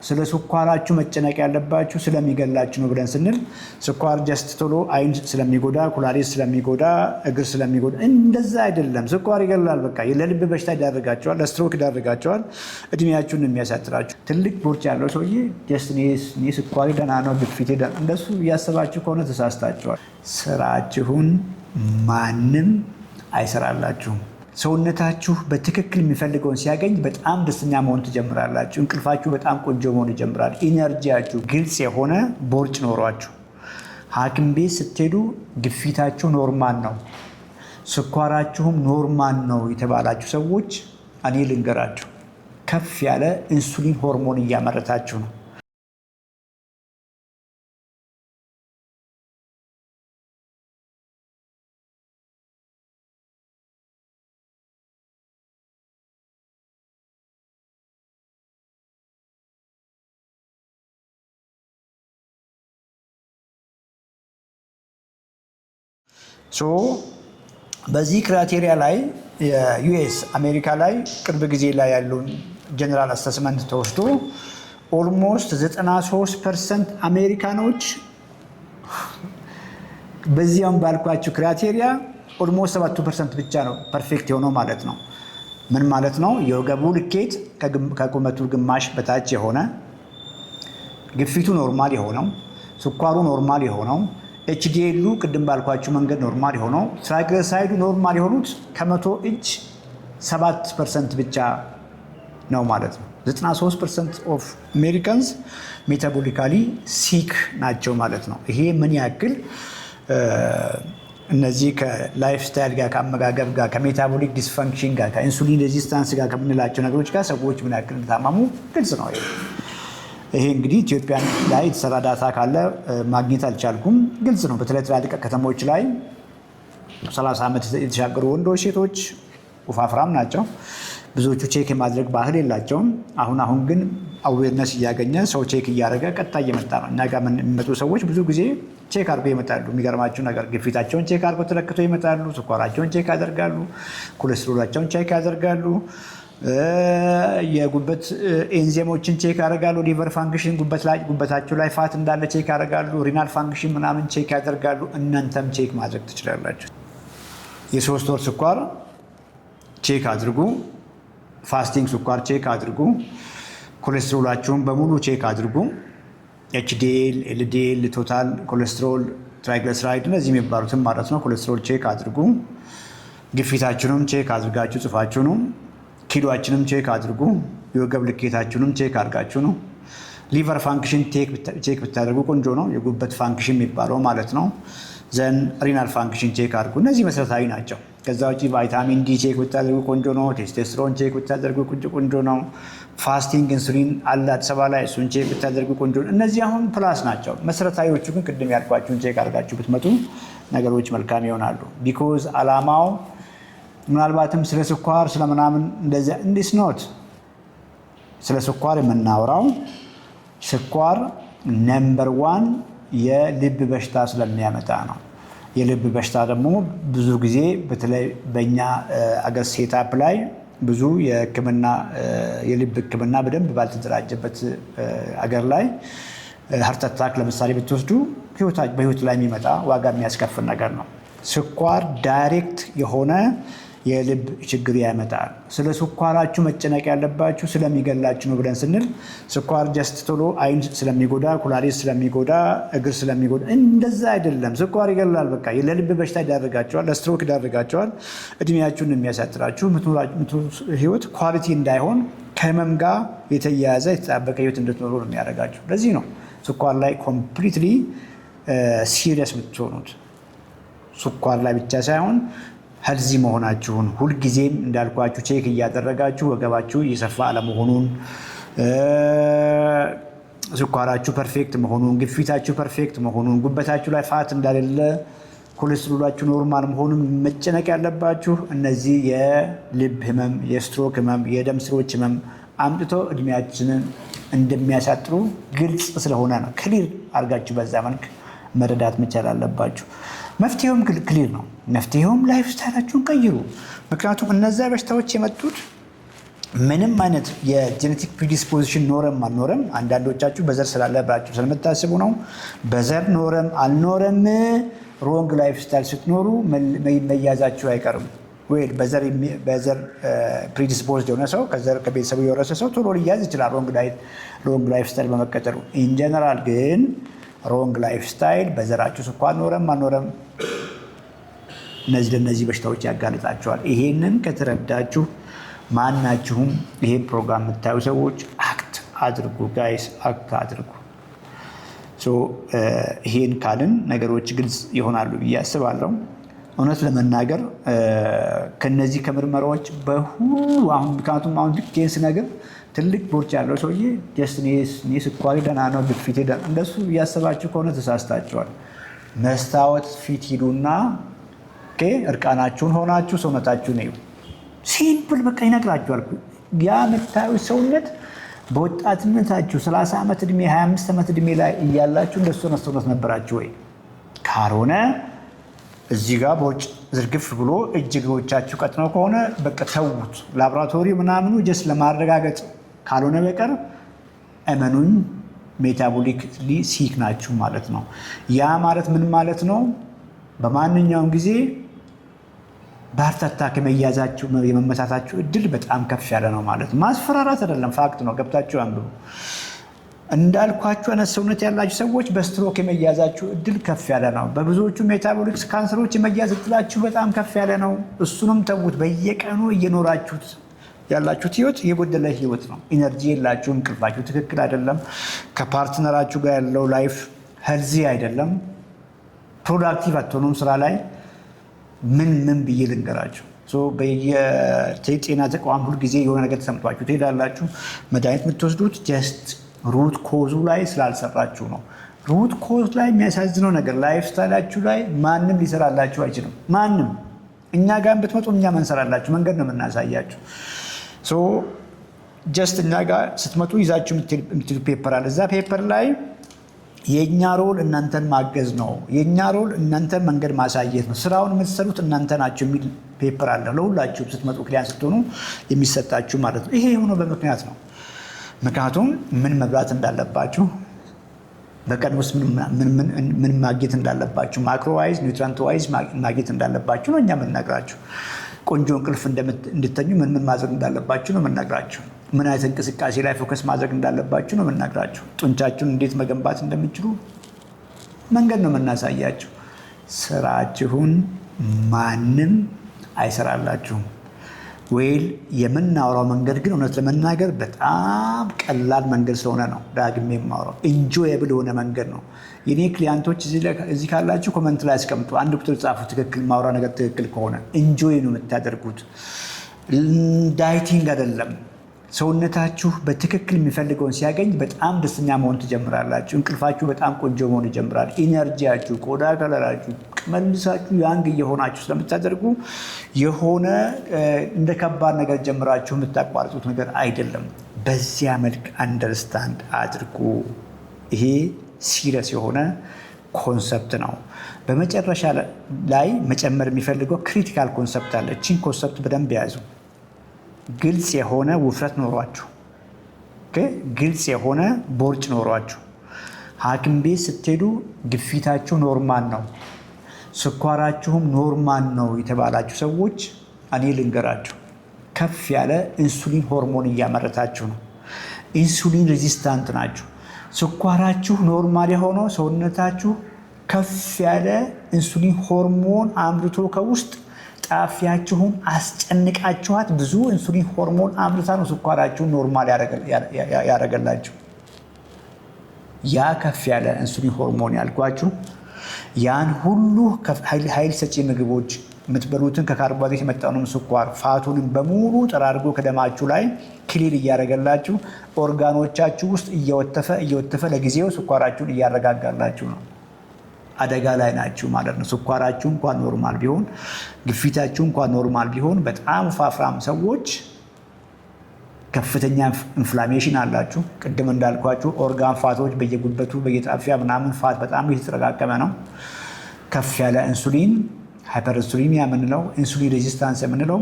ስለ ስኳራችሁ መጨነቅ ያለባችሁ ስለሚገላችሁ ነው ብለን ስንል ስኳር ጀስት ቶሎ አይን ስለሚጎዳ ኩላሊት ስለሚጎዳ እግር ስለሚጎዳ እንደዛ አይደለም። ስኳር ይገላል። በቃ ለልብ በሽታ ይዳርጋቸዋል፣ ለስትሮክ ይዳርጋቸዋል፣ እድሜያችሁን የሚያሳጥራችሁ። ትልቅ ቦርጭ ያለው ሰውዬ ጀስት እኔ ስኳሬ ደህና ነው ግፊቴ ደህና እንደሱ እያሰባችሁ ከሆነ ተሳስታችኋል። ስራችሁን ማንም አይሰራላችሁም። ሰውነታችሁ በትክክል የሚፈልገውን ሲያገኝ በጣም ደስተኛ መሆን ትጀምራላችሁ። እንቅልፋችሁ በጣም ቆንጆ መሆን ይጀምራል። ኢነርጂያችሁ ግልጽ የሆነ ቦርጭ ኖሯችሁ ሐኪም ቤት ስትሄዱ ግፊታችሁ ኖርማል ነው፣ ስኳራችሁም ኖርማል ነው የተባላችሁ ሰዎች እኔ ልንገራችሁ ከፍ ያለ ኢንሱሊን ሆርሞን እያመረታችሁ ነው። በዚህ ክራይቴሪያ ላይ የዩኤስ አሜሪካ ላይ ቅርብ ጊዜ ላይ ያለውን ጀነራል አሰስመንት ተወስዶ ኦልሞስት 93% አሜሪካኖች በዚያም ባልኳችሁ ክራይቴሪያ ኦልሞስት 7% ብቻ ነው ፐርፌክት የሆነው ማለት ነው። ምን ማለት ነው? የወገቡ ልኬት ከቁመቱ ግማሽ በታች የሆነ፣ ግፊቱ ኖርማል የሆነው፣ ስኳሩ ኖርማል የሆነው፣ ኤችዲኤሉ ቅድም ባልኳችሁ መንገድ ኖርማል የሆነው፣ ትራይግሊሰራይዱ ኖርማል የሆኑት ከመቶ እጅ 7% ብቻ ነው ማለት ነው። 93% ኦፍ አሜሪካንስ ሜታቦሊካሊ ሲክ ናቸው ማለት ነው። ይሄ ምን ያክል እነዚህ ከላይፍ ስታይል ጋር ከአመጋገብ ጋር ከሜታቦሊክ ዲስፈንክሽን ጋር ከኢንሱሊን ሬዚስታንስ ጋር ከምንላቸው ነገሮች ጋር ሰዎች ምን ያክል እንደታመሙ ግልጽ ነው። ይሄ እንግዲህ ኢትዮጵያ ላይ የተሰራ ዳታ ካለ ማግኘት አልቻልኩም። ግልጽ ነው። በተለይ ትላልቅ ከተሞች ላይ 30 ዓመት የተሻገሩ ወንዶች፣ ሴቶች ወፋፍራም ናቸው። ብዙዎቹ ቼክ የማድረግ ባህል የላቸውም። አሁን ግን አዌርነስ እያገኘ ሰው ቼክ እያደረገ ቀጥታ እየመጣ ነው። እኛ ጋር የሚመጡ ሰዎች ብዙ ጊዜ ቼክ አድርገው ይመጣሉ። የሚገርማችሁ ነገር ግፊታቸውን ቼክ አድርገው ተለክተው ይመጣሉ። ስኳራቸውን ቼክ ያደርጋሉ። ኮሌስትሮላቸውን ቼክ ያደርጋሉ። የጉበት ኤንዚሞችን ቼክ ያደርጋሉ። ሊቨር ፋንክሽን ጉበታቸው ላይ ፋት እንዳለ ቼክ ያደርጋሉ። ሪናል ፋንክሽን ምናምን ቼክ ያደርጋሉ። እናንተም ቼክ ማድረግ ትችላላችሁ። የ3 ወር ስኳር ቼክ አድርጉ። ፋስቲንግ ስኳር ቼክ አድርጉ። ኮሌስትሮላችሁን በሙሉ ቼክ አድርጉ። ኤችዲኤል፣ ኤልዲኤል፣ ቶታል ኮሌስትሮል፣ ትራይግሊሰራይድ እነዚህ የሚባሉትን ማለት ነው። ኮሌስትሮል ቼክ አድርጉ። ግፊታችሁንም ቼክ አድርጋችሁ ጽፋችሁ ነው። ኪሎአችንም ቼክ አድርጉ። የወገብ ልኬታችሁንም ቼክ አድርጋችሁ ነው። ሊቨር ፋንክሽን ቼክ ብታደርጉ ቆንጆ ነው። የጉበት ፋንክሽን የሚባለው ማለት ነው። ዘን ሪናል ፋንክሽን ቼክ አድርጉ። እነዚህ መሰረታዊ ናቸው። ከዛ ውጭ ቫይታሚን ዲ ቼክ ብታደርጉ ቆንጆ ነው። ቴስቴስትሮን ቼክ ብታደርጉ ቆንጆ ነው። ፋስቲንግ ኢንሱሊን አለ አዲስ አበባ ላይ፣ እሱን ቼክ ብታደርጉ ቆንጆ ነው። እነዚህ አሁን ፕላስ ናቸው። መሰረታዊዎቹ ግን ቅድም ያልኳችሁን ቼክ አድርጋችሁ ብትመጡ ነገሮች መልካም ይሆናሉ። ቢኮዝ አላማው ምናልባትም ስለ ስኳር ስለምናምን እንደዚያ እንዲስ ኖት ስለ ስኳር የምናወራው ስኳር ነምበር 1 የልብ በሽታ ስለሚያመጣ ነው። የልብ በሽታ ደግሞ ብዙ ጊዜ በተለይ በእኛ አገር ሴታፕ ላይ ብዙ የልብ ሕክምና በደንብ ባልተደራጀበት አገር ላይ ሃርት አታክ ለምሳሌ ብትወስዱ በህይወት ላይ የሚመጣ ዋጋ የሚያስከፍል ነገር ነው። ስኳር ዳይሬክት የሆነ የልብ ችግር ያመጣል። ስለ ስኳራችሁ መጨነቅ ያለባችሁ ስለሚገላችሁ ነው ብለን ስንል ስኳር ጀስት ቶሎ አይን ስለሚጎዳ ኩላሊት ስለሚጎዳ እግር ስለሚጎዳ እንደዛ አይደለም። ስኳር ይገላል። በቃ ለልብ በሽታ ይዳርጋቸዋል፣ ለስትሮክ ይዳርጋቸዋል፣ እድሜያችሁን የሚያሳጥራችሁ ህይወት ኳሊቲ እንዳይሆን ከህመም ጋር የተያያዘ የተጣበቀ ህይወት እንድትኖሩ ነው የሚያደርጋችሁ። ለዚህ ነው ስኳር ላይ ኮምፕሊትሊ ሲሪየስ የምትሆኑት። ስኳር ላይ ብቻ ሳይሆን ሄልዚ መሆናችሁን ሁልጊዜም እንዳልኳችሁ ቼክ እያደረጋችሁ ወገባችሁ እየሰፋ አለመሆኑን፣ ስኳራችሁ ፐርፌክት መሆኑን፣ ግፊታችሁ ፐርፌክት መሆኑን፣ ጉበታችሁ ላይ ፋት እንዳሌለ፣ ኮሌስትሮላችሁ ኖርማል መሆኑን መጨነቅ ያለባችሁ እነዚህ የልብ ህመም፣ የስትሮክ ህመም፣ የደም ስሮች ህመም አምጥቶ እድሜያችንን እንደሚያሳጥሩ ግልጽ ስለሆነ ነው። ክሊር አድርጋችሁ በዛ መልክ መረዳት መቻል አለባችሁ። መፍትሄውም ክሊር ነው። መፍትሄውም ላይፍ ስታይላችሁን ቀይሩ። ምክንያቱም እነዚያ በሽታዎች የመጡት ምንም አይነት የጄኔቲክ ፕሪዲስፖዚሽን ኖረም አልኖረም፣ አንዳንዶቻችሁ በዘር ስላለባችሁ ስለምታስቡ ነው። በዘር ኖረም አልኖረም ሮንግ ላይፍ ስታይል ስትኖሩ መያዛችሁ አይቀርም። ወይ በዘር ፕሪዲስፖዝድ የሆነ ሰው ከቤተሰቡ የወረሰ ሰው ቶሎ ሊያዝ ይችላል ሮንግ ላይፍ ስታይል በመቀጠሉ። ኢንጀነራል ግን ሮንግ ላይፍ ስታይል በዘራችሁ ስኳር ኖረም አልኖረም ለእነዚህ በሽታዎች ያጋልጣቸዋል። ይሄንን ከተረዳችሁ ማናችሁም ይሄን ፕሮግራም የምታዩ ሰዎች አክት አድርጉ ጋይስ፣ አክት አድርጉ። ይሄን ካልን ነገሮች ግልጽ ይሆናሉ ብዬ አስባለሁ። እውነት ለመናገር ከነዚህ ከምርመራዎች በሁሉ አሁን ምክንያቱም አሁን ኬንስ ነገር ትልቅ ቦርጭ ያለው ሰውዬ እኔ ስኳሬ ደህና ነው ግፊቴ ደህና እንደሱ እያሰባችሁ ከሆነ ተሳስታችኋል። መስታወት ፊት ሂዱና እርቃናችሁን ሆናችሁ ሰውነታችሁ ነው ሲምፕል በቃ ይነግራችኋል። ያ የምታዩት ሰውነት በወጣትነታችሁ 30 ዓመት ዕድሜ 25 ዓመት ዕድሜ ላይ እያላችሁ እንደሱ ሰውነት ነበራችሁ ወይ? ካልሆነ እዚህ ጋር በውጭ ዝርግፍ ብሎ እጅግሮቻችሁ ቀጥነው ከሆነ በቃ ተዉት። ላቦራቶሪ ምናምኑ ጀስት ለማረጋገጥ ካልሆነ በቀር እመኑኝ ሜታቦሊክሊ ሲክ ናችሁ ማለት ነው። ያ ማለት ምን ማለት ነው? በማንኛውም ጊዜ በሃርት አታክ የመያዛችሁ የመመታታችሁ እድል በጣም ከፍ ያለ ነው ማለት ነው። ማስፈራራት አይደለም፣ ፋክት ነው። ገብታችሁ አንብቡ። እንዳልኳችሁ አይነት ሰውነት ያላችሁ ሰዎች በስትሮክ የመያዛችሁ እድል ከፍ ያለ ነው። በብዙዎቹ ሜታቦሊክስ ካንሰሮች የመያዝ እድላችሁ በጣም ከፍ ያለ ነው። እሱንም ተዉት። በየቀኑ እየኖራችሁት ያላችሁት ህይወት የጎደለ ህይወት ነው። ኢነርጂ የላችሁም። እንቅልፋችሁ ትክክል አይደለም። ከፓርትነራችሁ ጋር ያለው ላይፍ ሄልዚ አይደለም። ፕሮዳክቲቭ አትሆኑም ስራ ላይ። ምን ብዬ ልንገራችሁ? በየጤና ተቋም ሁልጊዜ የሆነ ነገር ተሰምቷችሁ ትሄዳላችሁ። መድኃኒት የምትወስዱት ጀስት ሩት ኮዙ ላይ ስላልሰራችሁ ነው። ሩት ኮዝ ላይ የሚያሳዝነው ነገር ላይፍ ስታይላችሁ ላይ ማንም ሊሰራላችሁ አይችልም። ማንም እኛ ጋር ብትመጡ እኛ መንሰራላችሁ መንገድ ነው የምናሳያችሁ። ጀስት እኛ ጋር ስትመጡ ይዛችሁ የምትሉ ፔፐር አለ። እዛ ፔፐር ላይ የእኛ ሮል እናንተን ማገዝ ነው፣ የእኛ ሮል እናንተን መንገድ ማሳየት ነው፣ ስራውን የምትሰሩት እናንተ ናቸው የሚል ፔፐር አለ። ለሁላችሁ ስትመጡ ክሊያንት ስትሆኑ የሚሰጣችሁ ማለት ነው። ይሄ የሆነው በምክንያት ነው። ምክንያቱም ምን መብላት እንዳለባችሁ፣ በቀን ውስጥ ምን ማግኘት እንዳለባችሁ፣ ማክሮ ዋይዝ ኒውትራንት ዋይዝ ማግኘት እንዳለባችሁ ነው እኛ የምንነግራችሁ። ቆንጆ እንቅልፍ እንድተኙ ምን ማድረግ እንዳለባችሁ ነው የምንነግራችሁ። ምን አይነት እንቅስቃሴ ላይ ፎከስ ማድረግ እንዳለባችሁ ነው የምንነግራችሁ። ጡንቻችሁን እንዴት መገንባት እንደምችሉ መንገድ ነው የምናሳያችሁ። ስራችሁን ማንም አይሰራላችሁም። ወይል የምናወራው መንገድ ግን እውነት ለመናገር በጣም ቀላል መንገድ ስለሆነ ነው ዳግሜ የማወራው። ኢንጆየብል የሆነ መንገድ ነው። የኔ ክሊያንቶች እዚህ ካላችሁ ኮመንት ላይ አስቀምጡ፣ አንድ ቁጥር ጻፉ። ትክክል ማውራ ነገር ትክክል ከሆነ ኢንጆይ ነው የምታደርጉት። ዳይቲንግ አይደለም። ሰውነታችሁ በትክክል የሚፈልገውን ሲያገኝ በጣም ደስተኛ መሆን ትጀምራላችሁ። እንቅልፋችሁ በጣም ቆንጆ መሆን ይጀምራል። ኢነርጂያችሁ፣ ቆዳ ከለራችሁ መልሳችሁ ያንግ እየሆናችሁ ስለምታደርጉ የሆነ እንደ ከባድ ነገር ጀምራችሁ የምታቋርጡት ነገር አይደለም። በዚያ መልክ አንደርስታንድ አድርጉ። ይሄ ሲሪየስ የሆነ ኮንሰፕት ነው። በመጨረሻ ላይ መጨመር የሚፈልገው ክሪቲካል ኮንሰፕት አለ። እቺን ኮንሰፕት በደንብ ያዙ። ግልጽ የሆነ ውፍረት ኖሯችሁ፣ ግልጽ የሆነ ቦርጭ ኖሯችሁ፣ ሐኪም ቤት ስትሄዱ ግፊታችሁ ኖርማል ነው፣ ስኳራችሁም ኖርማል ነው የተባላችሁ ሰዎች እኔ ልንገራችሁ፣ ከፍ ያለ ኢንሱሊን ሆርሞን እያመረታችሁ ነው። ኢንሱሊን ሬዚስታንት ናችሁ። ስኳራችሁ ኖርማል የሆነው ሰውነታችሁ ከፍ ያለ ኢንሱሊን ሆርሞን አምርቶ ከውስጥ ጣፊያችሁን አስጨንቃችኋት ብዙ ኢንሱሊን ሆርሞን አምርታ ነው ስኳራችሁን ኖርማል ያደረገላችሁ። ያ ከፍ ያለ ኢንሱሊን ሆርሞን ያልኳችሁ ያን ሁሉ ኃይል ሰጪ ምግቦች የምትበሉትን ከካርቦሃይድሬት የመጣውንም ስኳር ፋቱንም በሙሉ ጠራርጎ ከደማችሁ ላይ ክሊል እያደረገላችሁ ኦርጋኖቻችሁ ውስጥ እየወተፈ ለጊዜው ስኳራችሁን እያረጋጋላችሁ ነው። አደጋ ላይ ናችሁ ማለት ነው። ስኳራችሁ እንኳን ኖርማል ቢሆን፣ ግፊታችሁ እንኳን ኖርማል ቢሆን፣ በጣም ወፋፍራም ሰዎች ከፍተኛ ኢንፍላሜሽን አላችሁ። ቅድም እንዳልኳችሁ ኦርጋን ፋቶች በየጉበቱ በየጣፊያ ምናምን ፋት በጣም እየተጠረቃቀመ ነው። ከፍ ያለ ኢንሱሊን ሃይፐር ኢንሱሊኒያ የምንለው ኢንሱሊን ሬዚስታንስ የምንለው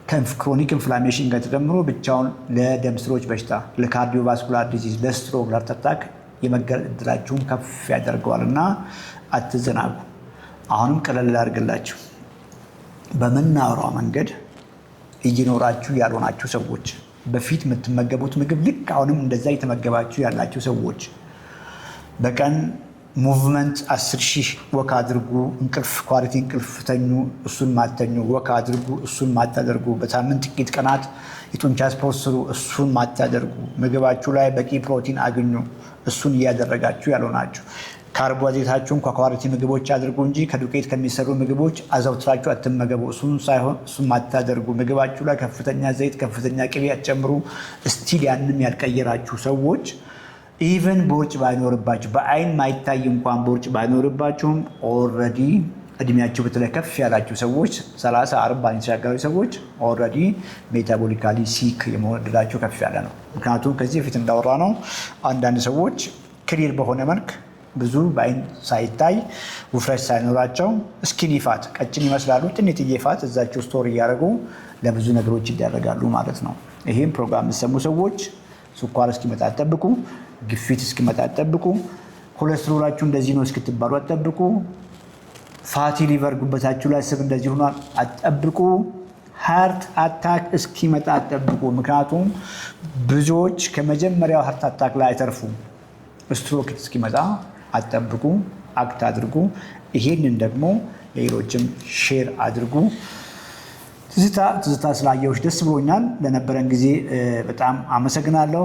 ክሮኒክ ኢንፍላሜሽን ጋር ተደምሮ ብቻውን ለደም ስሮች በሽታ፣ ለካርዲዮቫስኩላር ዲዚዝ፣ ለስትሮክ፣ ለሃርት አታክ የመጋለጥ እድላችሁን ከፍ ያደርገዋል እና አትዘናጉ። አሁንም ቀለል አድርግላችሁ በምናወራው መንገድ እየኖራችሁ ያልሆናችሁ ሰዎች፣ በፊት የምትመገቡት ምግብ ልክ አሁንም እንደዛ እየተመገባችሁ ያላችሁ ሰዎች በቀን ሙቭመንት 10,000 ወክ አድርጉ፣ እንቅልፍ ኳሊቲ እንቅልፍ ተኙ፣ እሱን ማተኙ፣ ወክ አድርጉ፣ እሱን ማታደርጉ፣ በሳምንት ጥቂት ቀናት የጡንቻ ስፖርት ስሩ፣ እሱን ማታደርጉ፣ ምግባችሁ ላይ በቂ ፕሮቲን አግኙ፣ እሱን እያደረጋችሁ ያልሆናችሁ፣ ካርቦሃይድሬታችሁን ከኳሊቲ ምግቦች አድርጉ እንጂ ከዱቄት ከሚሰሩ ምግቦች አዘውትራችሁ አትመገቡ፣ እሱን ማታደርጉ፣ ምግባችሁ ላይ ከፍተኛ ዘይት ከፍተኛ ቅቤ አትጨምሩ። እስቲል ያንም ያልቀየራችሁ ሰዎች ኢቨን ቦርጭ ባይኖርባችሁ በአይን ማይታይ እንኳን ቦርጭ ባይኖርባችሁም ኦልሬዲ እድሜያቸው በተለይ ከፍ ያላችሁ ሰዎች 30 40 የተሻገሩ ሰዎች ኦልሬዲ ሜታቦሊካሊ ሲክ የመሆን እድላቸው ከፍ ያለ ነው። ምክንያቱም ከዚህ በፊት እንዳወራ ነው አንዳንድ ሰዎች ክሊር በሆነ መልክ ብዙ በአይን ሳይታይ ውፍረት ሳይኖራቸው ስኪኒ ፋት ቀጭን ይመስላሉ፣ ጥንጥዬ ፋት እዛቸው ስቶር እያደረጉ ለብዙ ነገሮች ይዳረጋሉ ማለት ነው። ይህም ፕሮግራም የምትሰሙ ሰዎች ስኳር እስኪመጣ አትጠብቁ፣ ግፊት እስኪመጣ አትጠብቁ፣ ኮሌስትሮላችሁ እንደዚህ ነው እስክትባሉ አትጠብቁ፣ ፋቲ ሊቨር ጉበታችሁ ላይ ስብ እንደዚህ ሆኗል አትጠብቁ፣ ሃርት አታክ እስኪመጣ አትጠብቁ። ምክንያቱም ብዙዎች ከመጀመሪያው ሃርት አታክ ላይ አይተርፉም። ስትሮክ እስኪመጣ አትጠብቁ፣ አክት አድርጉ። ይሄንን ደግሞ ሌሎችም ሼር አድርጉ። ትዝታ ስላየሁሽ ደስ ብሎኛል። ለነበረን ጊዜ በጣም አመሰግናለሁ።